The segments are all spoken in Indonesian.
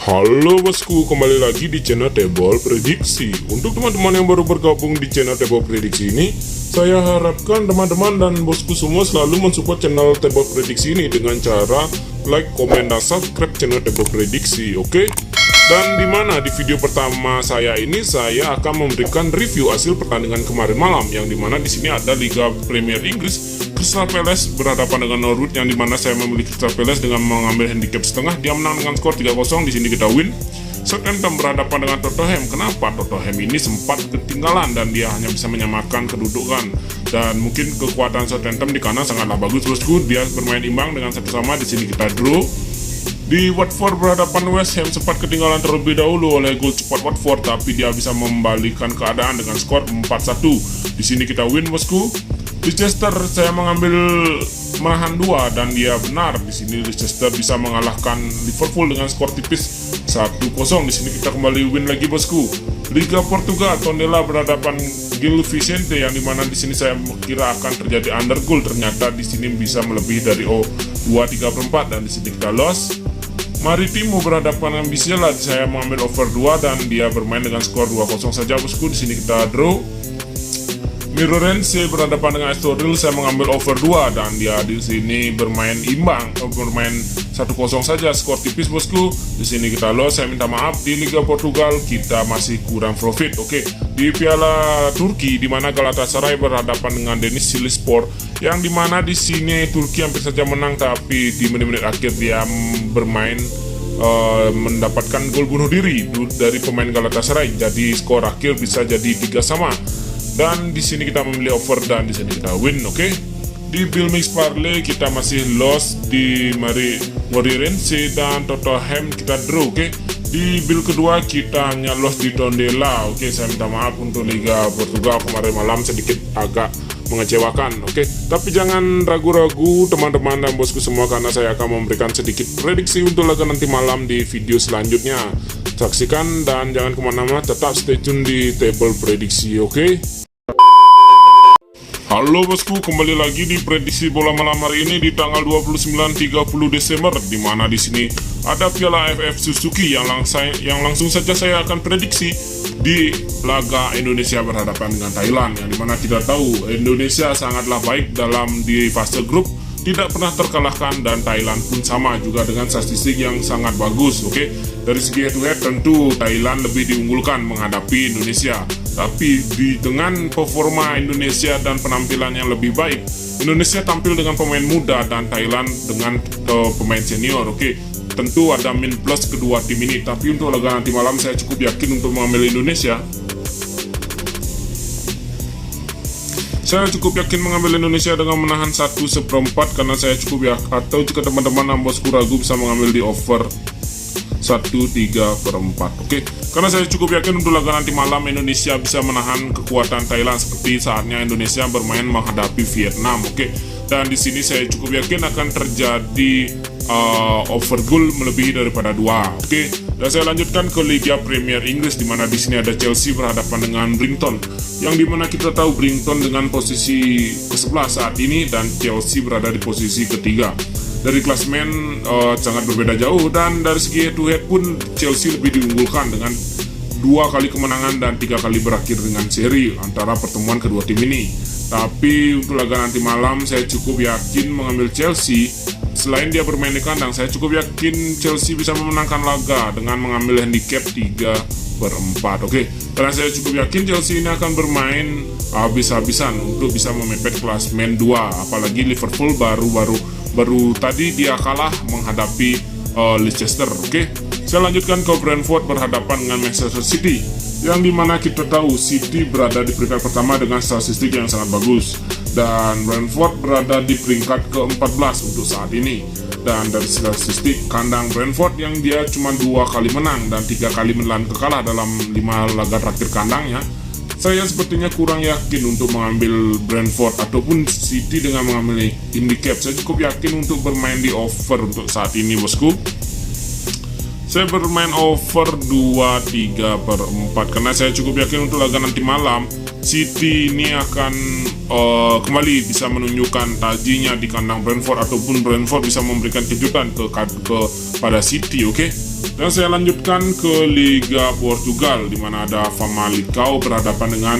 Halo bosku, kembali lagi di channel Table Prediksi. Untuk teman-teman yang baru bergabung di channel Table Prediksi ini, saya harapkan teman-teman dan bosku semua selalu mensupport channel Table Prediksi ini dengan cara like, komen, dan subscribe channel Table Prediksi, oke? Dan dimana di video pertama saya ini saya akan memberikan review hasil pertandingan kemarin malam, yang dimana di sini ada Liga Premier Inggris. Crystal Palace berhadapan dengan Norwich, yang dimana saya memilih Crystal Palace dengan mengambil handicap setengah. Dia menang dengan skor 3-0, di sini kita win. Southampton berhadapan dengan Tottenham. Kenapa Tottenham ini sempat ketinggalan dan dia hanya bisa menyamakan kedudukan, dan mungkin kekuatan Southampton di kanan sangatlah bagus bosku. Dia bermain imbang dengan satu sama, di sini kita draw. Di Watford berhadapan West Ham, sempat ketinggalan terlebih dahulu oleh gol cepat Watford, tapi dia bisa membalikan keadaan dengan skor 4-1. Di sini kita win bosku. Leicester saya mengambil menahan 2 dan dia benar. Di sini Leicester bisa mengalahkan Liverpool dengan skor tipis 1-0. Di sini kita kembali win lagi bosku. Liga Portugal, Tondela berhadapan Gil Vicente, yang dimana di sini saya kira akan terjadi under goal, ternyata di sini bisa melebihi dari 2-3/4 dan di sini kita loss. Maritimo berhadapan dengan Biella, saya mengambil over 2 dan dia bermain dengan skor 2-0 saja bosku. Di sini kita draw. Mirrorance berhadapan dengan Estoril, saya mengambil over 2 dan dia di sini bermain imbang, bermain 1-0 saja, skor tipis bosku. Di sini kita loss, saya minta maaf. Di Liga Portugal kita masih kurang profit. Oke, di Piala Turki di mana Galatasaray berhadapan dengan Denizlispor, yang dimana di sini Turki hampir saja menang, tapi di menit-menit akhir dia bermain mendapatkan gol bunuh diri dari pemain Galatasaray, jadi skor akhir bisa jadi 3-3. Dan di sini kita memilih over dan di sini kita win, oke? Di Bill Mix Parlay kita masih loss. Di Moreirense dan Tottenham kita draw, oke? Di Bill kedua kita hanya loss di Tondela, oke? Saya minta maaf untuk Liga Portugal kemarin malam sedikit agak mengecewakan, oke? Tapi jangan ragu-ragu teman-teman dan bosku semua, karena saya akan memberikan sedikit prediksi untuk laga nanti malam di video selanjutnya. Saksikan dan jangan kemana-mana, tetap stay tune di Table Prediksi, oke? Halo bosku, kembali lagi di prediksi bola malam hari ini di tanggal 29-30 Desember, di mana di sini ada Piala AFF Suzuki yang langsung saja saya akan prediksi di laga Indonesia berhadapan dengan Thailand, yang dimana kita tahu Indonesia sangatlah baik di fase grup, tidak pernah terkalahkan, dan Thailand pun sama juga dengan statistik yang sangat bagus, oke? Dari segi head to head tentu Thailand lebih diunggulkan menghadapi Indonesia, tapi dengan performa Indonesia dan penampilan yang lebih baik, Indonesia tampil dengan pemain muda dan Thailand dengan pemain senior, oke? Tentu ada min plus kedua tim ini, tapi untuk laga nanti malam saya cukup yakin untuk mengambil Indonesia. Saya cukup yakin mengambil Indonesia dengan menahan 1/4, karena saya cukup atau jika teman-teman dan bosku ragu bisa mengambil di over 1/3/4, oke? Karena saya cukup yakin untuk laga nanti malam Indonesia bisa menahan kekuatan Thailand seperti saatnya Indonesia bermain menghadapi Vietnam, oke? Dan di sini saya cukup yakin akan terjadi over goal melebihi daripada 2, oke? Dan saya lanjutkan ke Liga Premier Inggris, di mana di sini ada Chelsea berhadapan dengan Brighton, yang dimana kita tahu Brighton dengan posisi ke-11 saat ini dan Chelsea berada di posisi ketiga. Dari klasemen sangat berbeda jauh, dan dari segi head to head pun Chelsea lebih diunggulkan dengan 2 kali kemenangan dan 3 kali berakhir dengan seri antara pertemuan kedua tim ini. Tapi untuk laga nanti malam saya cukup yakin mengambil Chelsea. Selain dia bermain di kandang, saya cukup yakin Chelsea bisa memenangkan laga dengan mengambil handicap 3/4, oke? Karena saya cukup yakin Chelsea ini akan bermain habis-habisan untuk bisa memepet klasemen 2, apalagi Liverpool baru tadi dia kalah menghadapi Leicester, oke? Saya lanjutkan ke Brentford berhadapan dengan Manchester City, yang dimana kita tahu City berada di peringkat pertama dengan statistik yang sangat bagus, dan Brentford berada di peringkat ke-14 untuk saat ini. Dan dari statistik kandang Brentford, yang dia cuma 2 kali menang dan 3 kali menelan kekalah dalam 5 laga terakhir kandangnya, saya sepertinya kurang yakin untuk mengambil Brentford ataupun City dengan mengambil handicap. Saya cukup yakin untuk bermain di over untuk saat ini bosku. Saya bermain over 2/3/4 karena saya cukup yakin untuk laga nanti malam City ini akan kembali bisa menunjukkan tajinya di kandang Brentford, ataupun Brentford bisa memberikan kejutan kepada City, oke? Dan saya lanjutkan ke Liga Portugal, di mana ada Famalicão berhadapan dengan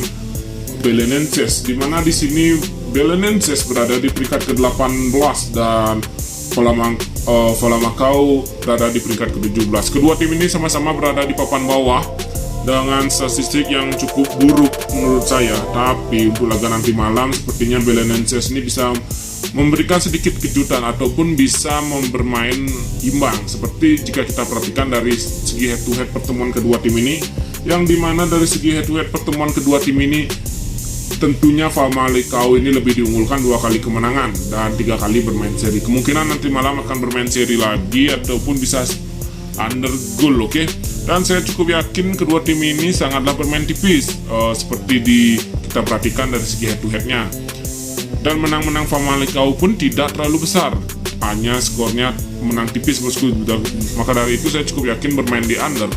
Belenenses, di mana di sini Belenenses berada di peringkat ke-18 dan Famalicão berada di peringkat ke-17. Kedua tim ini sama-sama berada di papan bawah dengan statistik yang cukup buruk menurut saya. Tapi untuk laga nanti malam sepertinya Belenenses ini bisa memberikan sedikit kejutan ataupun bisa bermain imbang, seperti jika kita perhatikan dari segi head to head pertemuan kedua tim ini, yang dimana dari segi head to head pertemuan kedua tim ini tentunya Famalicão ini lebih diunggulkan 2 kali kemenangan dan 3 kali bermain seri. Kemungkinan nanti malam akan bermain seri lagi ataupun bisa under goal, oke? Dan saya cukup yakin kedua tim ini sangatlah bermain tipis, seperti kita perhatikan dari segi head to headnya. Dan menang-menang Famalicão pun tidak terlalu besar, hanya skornya menang tipis bosku. Maka dari itu saya cukup yakin bermain di under.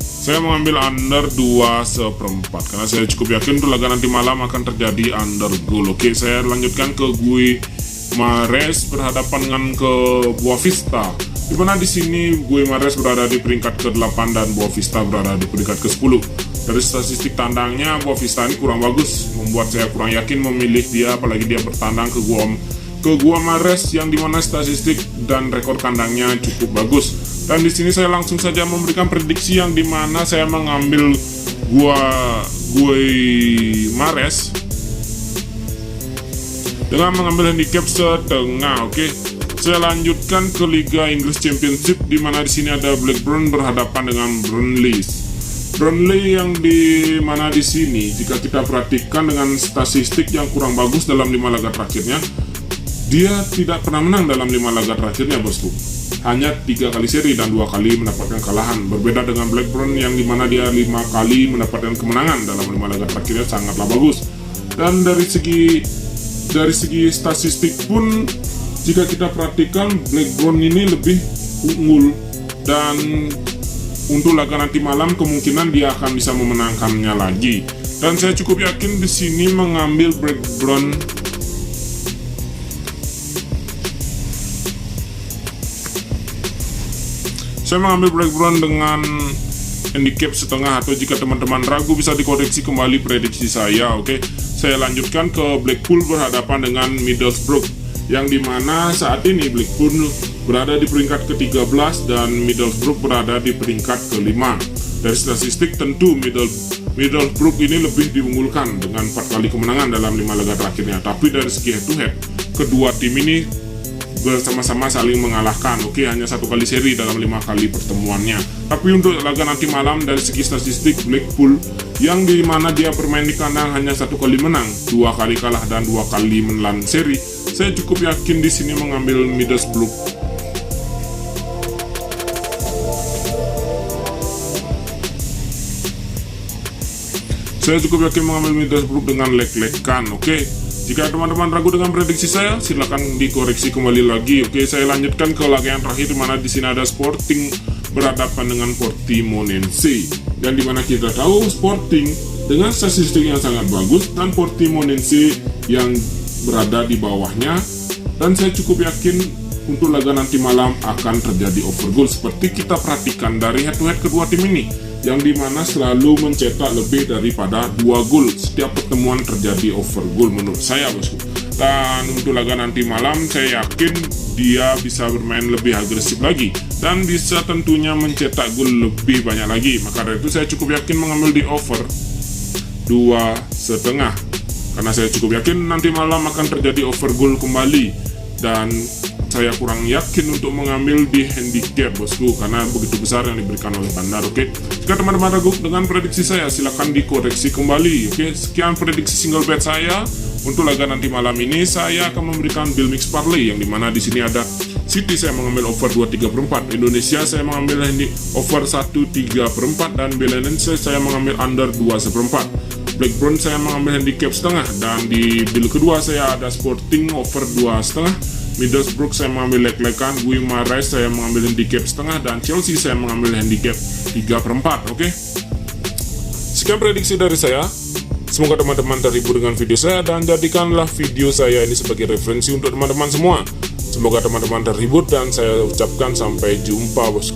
Saya mengambil under 2/4 karena saya cukup yakin untuk laga nanti malam akan terjadi under goal. Oke, saya lanjutkan ke Guimarães berhadapan dengan ke Boavista, di mana di sini Guimarães berada di peringkat ke-8 dan Boavista berada di peringkat ke-10. Dari statistik tandangnya Boavista ini kurang bagus, membuat saya kurang yakin memilih dia, apalagi dia bertandang ke Guimarães yang dimana statistik dan rekor kandangnya cukup bagus. Dan di sini saya langsung saja memberikan prediksi yang dimana saya mengambil Guimarães dengan mengambil handicap setengah. Oke, saya lanjutkan ke Liga Inggris Championship, di mana di sini ada Blackburn berhadapan dengan Burnley yang di mana di sini jika kita perhatikan dengan statistik yang kurang bagus dalam 5 laga terakhirnya, dia tidak pernah menang dalam 5 laga terakhirnya bosku. Hanya 3 kali seri dan 2 kali mendapatkan kekalahan. Berbeda dengan Blackburn yang dimana dia 5 kali mendapatkan kemenangan dalam 5 laga terakhirnya, sangatlah bagus. Dan dari segi statistik pun jika kita perhatikan Blackburn ini lebih unggul, dan untuk laga nanti malam kemungkinan dia akan bisa memenangkannya lagi. Dan saya cukup yakin di sini mengambil Blackburn. Saya mengambil Blackburn dengan handicap setengah, atau jika teman-teman ragu bisa dikoreksi kembali prediksi saya. Oke, saya lanjutkan ke Blackpool berhadapan dengan Middlesbrough, yang dimana saat ini Blackpool berada di peringkat ke-13 dan Middlesbrough berada di peringkat ke-5. Dari statistik tentu Middlesbrough ini lebih diunggulkan dengan 4 kali kemenangan dalam 5 laga terakhirnya. Tapi dari segi head to head, kedua tim ini bersama-sama saling mengalahkan. Oke, hanya 1 kali seri dalam 5 kali pertemuannya. Tapi untuk laga nanti malam dari segi statistik Blackpool yang dimana dia bermain di kandang hanya 1 kali menang, 2 kali kalah dan 2 kali menelan seri, saya cukup yakin di sini mengambil Middlesbrough. Saya cukup yakin mengambil Middlesbrough dengan leg-legan. Oke, jika teman-teman ragu dengan prediksi saya, silakan dikoreksi kembali lagi. Oke, saya lanjutkan ke laga yang terakhir, di mana di sini ada Sporting berhadapan dengan Portimonense. Dan di mana kita tahu Sporting dengan statistik yang sangat bagus dan Portimonense yang berada di bawahnya. Dan saya cukup yakin untuk laga nanti malam akan terjadi over goal, seperti kita perhatikan dari head to head kedua tim ini, yang dimana selalu mencetak lebih daripada 2 gol. Setiap pertemuan terjadi over goal menurut saya bosku. Dan untuk laga nanti malam saya yakin dia bisa bermain lebih agresif lagi dan bisa tentunya mencetak gol lebih banyak lagi. Maka dari itu saya cukup yakin mengambil di over 2,5, karena saya cukup yakin nanti malam akan terjadi over goal kembali. Dan saya kurang yakin untuk mengambil di handicap bosku, karena begitu besar yang diberikan oleh Bandar. Oke, jika teman-teman ragu dengan prediksi saya, silahkan dikoreksi kembali. Oke, sekian prediksi single bet saya untuk laga nanti malam ini. Saya akan memberikan bill mix parlay, yang dimana di sini ada City saya mengambil over 2,3/4, Indonesia saya mengambil over 1,3/4, dan Belenenses saya mengambil under 2,4. Blackburn saya mengambil handicap setengah, dan di bill kedua saya ada Sporting over 2,5, Middlesbrough saya mengambil leg-legan, Guimarães saya mengambil handicap setengah, dan Chelsea saya mengambil handicap 3/4. Oke, sekian prediksi dari saya. Semoga teman-teman terhibur dengan video saya, dan jadikanlah video saya ini sebagai referensi untuk teman-teman semua. Semoga teman-teman terhibur dan saya ucapkan sampai jumpa bosku.